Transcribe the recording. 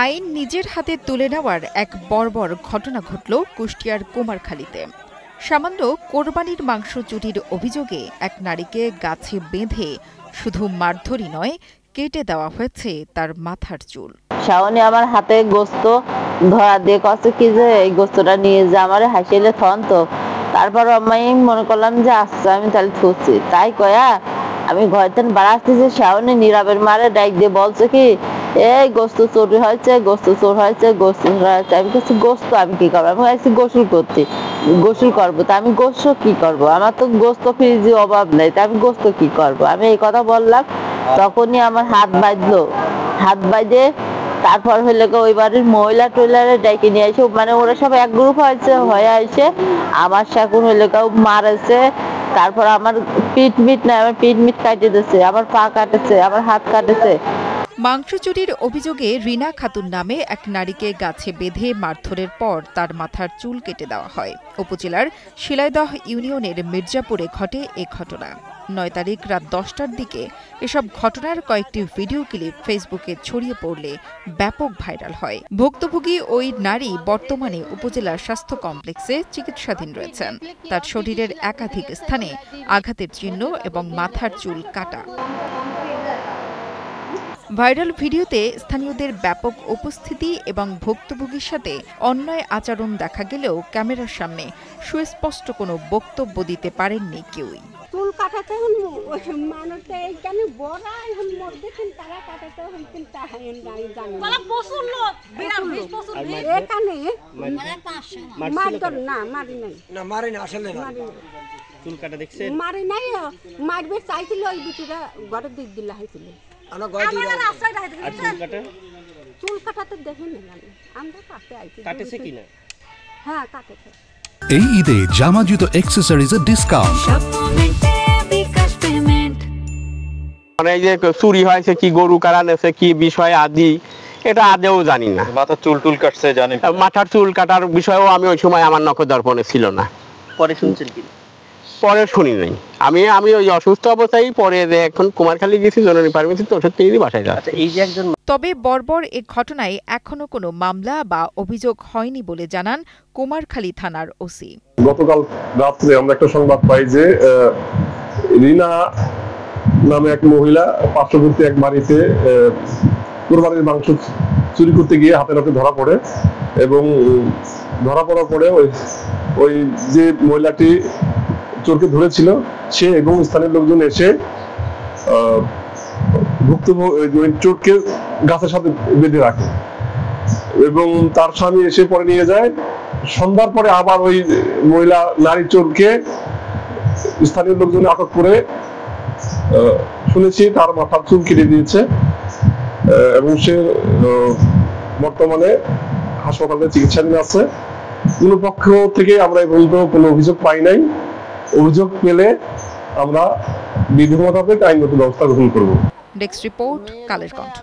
আইন নিজের হাতে তুলে নেওয়ার এক বর্বর ঘটনা ঘটল কুষ্টিয়ার কুমারখালীতে। সামান্য কোরবানির মাংস চুরির অভিযোগে এক নারীকে গাছে বেঁধে শুধু মারধরই নয়, কেটে দেওয়া হয়েছে তার মাথার চুল। শাওনি আমার হাতে গোস্ত ধরা দিয়ে কষ্ট কি যে এই গোস্তটা নিয়ে যে আমার হাসিলে থন তো, তারপর আমি মনে করলাম যে আচ্ছা আমি তাহলে ছুটছি, তাই কয়া আমি ঘর থেকে বাড়াচ্ছি। শাওনি নীরবের মারে ডাইক দিয়ে বলছে কি এই গোস্ত চোর হয়েছে, গোস্ত চোর হয়েছে, গোস্ত চোর হয়েছে। আমি বলছি গোস্ত আমি কি করবো, আমি আসছি গোসল করতে, গোসল করবো। তা আমি গোস্ত কি করবো, আমার তো গোস্ত ফ্রিজে অভাব নেই, তা আমি গোস্ত কি করবো। আমি এই কথা বললাম, তখনই আমার হাত বাঁধলো। হাত বাঁধে তারপর হইলে ওই বাড়ির মহিলা টইলারে ডাইকে নিয়ে আসে, মানে ওরা সব এক গ্রুপ হয়েছে, হয়ে আসে আমার শাকুন হইলে মারেছে। তারপর আমার পিঠ মিট না, আমার পিঠ মিট কাটে দিচ্ছে, আমার পা কাটেছে, আমার হাত কাটেছে। মাংস চুরির অভিযোগে রিনা খাতুন নামে এক নারীকে গাছে বেঁধে মারধরের পর তার মাথার চুল কেটে দেওয়া হয়। উপজেলার শিলাইদহ ইউনিয়নের মির্জাপুরে ঘটে এ ঘটনা। ৯ তারিখ রাত ১০টার দিকে এসব ঘটনার কয়েকটি ভিডিও ক্লিপ ফেসবুকে ছড়িয়ে পড়লে ব্যাপক ভাইরাল হয়। ভুক্তভোগী ওই নারী বর্তমানে উপজেলার স্বাস্থ্য কমপ্লেক্সে চিকিৎসাধীন রয়েছেন। তার শরীরের একাধিক স্থানে আঘাতের চিহ্ন এবং মাথার চুল কাটা। ভাইরাল ভিডিওতে স্থানীয়দের ব্যাপক উপস্থিতি এবং ভুক্তভোগীর সাথে অন্যায় আচরণ দেখা গেলেও ক্যামেরার সামনে সুস্পষ্ট কোনো বক্তব্য দিতে পারেননি কেউই। চুল কাটাতে মানুষটা এইখানে বড়াই দেখেন তারা কাটাতে হইতেন এখানে না মারি নাই, না মারি না, আসলে চুল কাটা দেখছেন মারি নাই, মারবে চাইছিল ওই বিটিরা ঘরের দিক দিলা হয়েছিল। চুল কাটাতে দেখেন আমরা কাটেছে কিনা, হ্যাঁ কাটেছে। এই ঈদে জামা জুতো অ্যাকসেসরিজের ডিসকাউন্ট। মানে এই যে চুরি হয়েছে কি, গরু কারা নেছে কি বিষয় আদি এটা আদেও জানি না। মাথার চুল কাটছে জানি, মাথার চুল কাটার বিষয়েও আমি ওই সময় আমার নখদর্পণে ছিল না। পরে শুনছেন কি? পরে শুনি নাই। আমি ওই অসুস্থ অবস্থায় পরে এখন কুমারখালী গেছি জরুরি ফার্মেসিতে ওষুধ কিনে বাসায় যাচ্ছে। এই যে একজন তবে বর্বর এ ঘটনায় এখনো কোনো মামলা বা অভিযোগ হয়নি বলে জানান কুমারখালী থানার ওসি। গতকাল রাত্রে আমরা একটা সংবাদ পাই যে রিনা নামে এক মহিলা পার্শ্ববর্তী এক বাড়িতে কোরবানির মাংস চুরি করতে গিয়ে হাতে নাতে ধরা পড়ে, এবং ধরা পড়ার পরে ওই যে মহিলাটি চোরকে ধরেছিল সে এবং স্থানীয় লোকজন এসে চোরকে গাছের সাথে বেঁধে রাখে এবং তার স্বামী এসে পরে নিয়ে যায়। সন্ধ্যার পরে আবার ওই মহিলা নারী চোরকে স্থানীয় লোকজন আটক করে শুনেছি তার মাথার চুল কেটে দিয়েছে এবং সে বর্তমানে হাসপাতালে চিকিৎসাধীন আছে। কোন পক্ষ থেকে আমরা এই পর্যন্ত কোনো অভিযোগ পাই নাই। অভিযোগ পেলে আমরা বিধি মোতাবেক আইনগত ব্যবস্থা গ্রহণ করব। Desk report, Kaler Kantho.